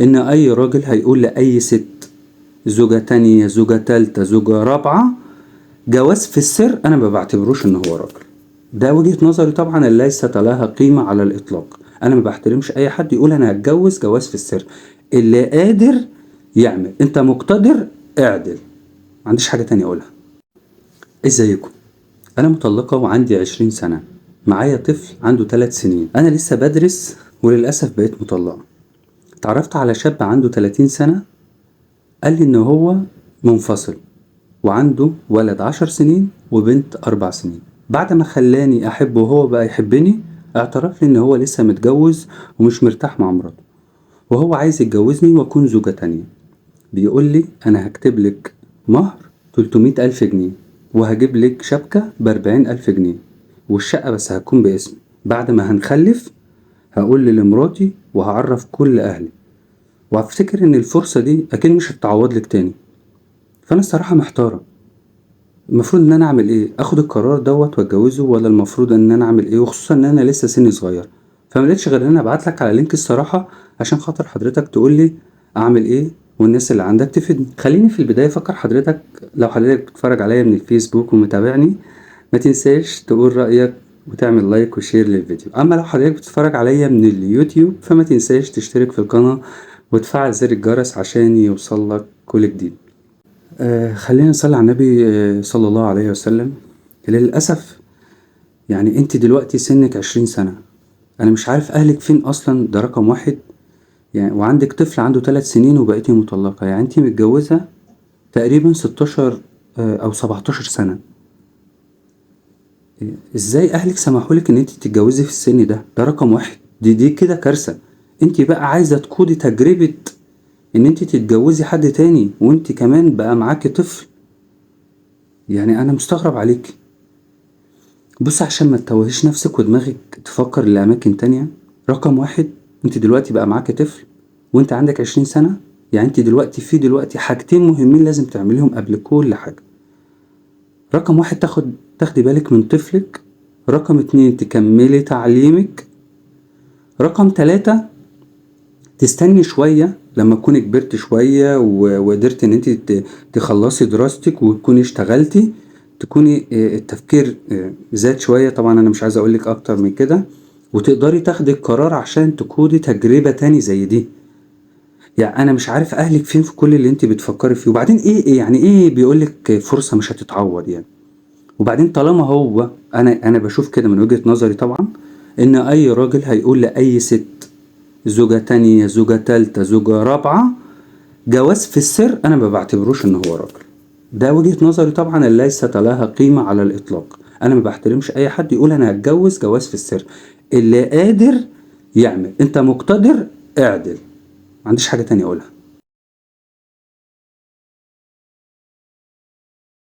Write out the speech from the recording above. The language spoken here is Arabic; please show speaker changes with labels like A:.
A: ان اي راجل هيقول لاي ست زوجة تانية زوجة تالتة زوجة رابعة جواز في السر، انا ما بعتبروش ان هو راجل. ده وجهة نظري طبعا، ليست لها قيمة على الاطلاق. انا ما بحترمش اي حد يقول انا هتجوز جواز في السر. اللي قادر يعمل، انت مقتدر اعدل، ما عنديش حاجة تانية اقولها. ازيكم؟ انا مطلقة وعندي 20 سنة، معايا طفل عنده 3 سنين. انا لسه بدرس وللأسف بقيت مطلقة. اتعرفت على شاب عنده 30 سنة، قال لي ان هو منفصل وعنده ولد 10 سنين وبنت 4 سنين. بعد ما خلاني احبه وهو بقى يحبني، اعترف لي ان هو لسه متجوز ومش مرتاح مع مراته، وهو عايز يتجوزني واكون زوجة تانية. بيقول لي انا هكتب لك مهر 300,000 جنيه وهجيب لك شبكة ب40,000 جنيه، والشقة بس هتكون باسمي. بعد ما هنخلف هقول لمراتي وهعرف كل اهلي، وهفتكر ان الفرصة دي اكيد مش هتتعوض لك تاني. فانا الصراحة محتارة، المفروض ان انا اعمل ايه؟ اخد القرار دوت واتجوزه، ولا المفروض ان انا اعمل ايه؟ وخصوصا ان انا لسه سني صغير. فما لقيتش غير ان انا ابعت لك على لينك الصراحة عشان خاطر حضرتك تقول لي اعمل ايه، والناس اللي عندك تفيدني. خليني في البداية افكر حضرتك، لو حضرتك بتتفرج عليا من الفيسبوك ومتابعني، ما تنساش تقول رأيك وتعمل لايك وشير للفيديو. اما لو حضرتك بتتفرج عليا من اليوتيوب فما تنساش تشترك في القناة وتفعل زر الجرس عشان يوصلك كل جديد. خلينا نصلي على النبي صلى الله عليه وسلم. للأسف يعني انت دلوقتي سنك 20 سنة، انا مش عارف اهلك فين اصلا، ده رقم واحد. يعني وعندك طفل عنده 3 سنين وبقيتي مطلقة، يعني انت متجوزة تقريبا 16 او 17 سنة. ازاي اهلك سمحولك ان انت تتجوزي في السن ده؟ ده رقم واحد، دي كده كارثة. انت بقى عايزة تخوضي تجربة ان انت تتجوزي حد تاني وانت كمان بقى معاكي طفل؟ يعني انا مستغرب عليك. بص، عشان ما تتوهش نفسك ودماغك تفكر لأماكن تانية، رقم واحد انت دلوقتي بقى معاك طفل وانت عندك 20 سنة. يعني انت دلوقتي حاجتين مهمين لازم تعمليهم قبل كل حاجة. رقم واحد تاخدي بالك من طفلك. رقم 2 تكملي تعليمك. رقم 3 تستني شوية لما تكوني كبرت شوية وقدرت ان انت تخلصي دراستك وتكوني اشتغلتي، تكوني التفكير زاد شوية. طبعا انا مش عايز اقولك اكتر من كده، وتقدري تاخدي القرار عشان تخوضي تجربة تاني زي دي. يعني انا مش عارف اهلك فين في كل اللي انت بتفكري فيه. وبعدين ايه يعني ايه بيقولك فرصة مش هتتعوض يعني؟ وبعدين طالما هو انا بشوف كده من وجهة نظري طبعا، ان اي راجل هيقول لاي ست زوجة تانية زوجة تالتة زوجة رابعة جواز في السر، انا ما بعتبروش ان هو راجل. ده وجهة نظري طبعا، ليست لها قيمة على الاطلاق. انا ما بحترمش اي حد يقول انا هتجوز جواز في السر. اللي قادر يعمل، انت مقتدر اعدل، ما عنديش حاجة تانية اقولها.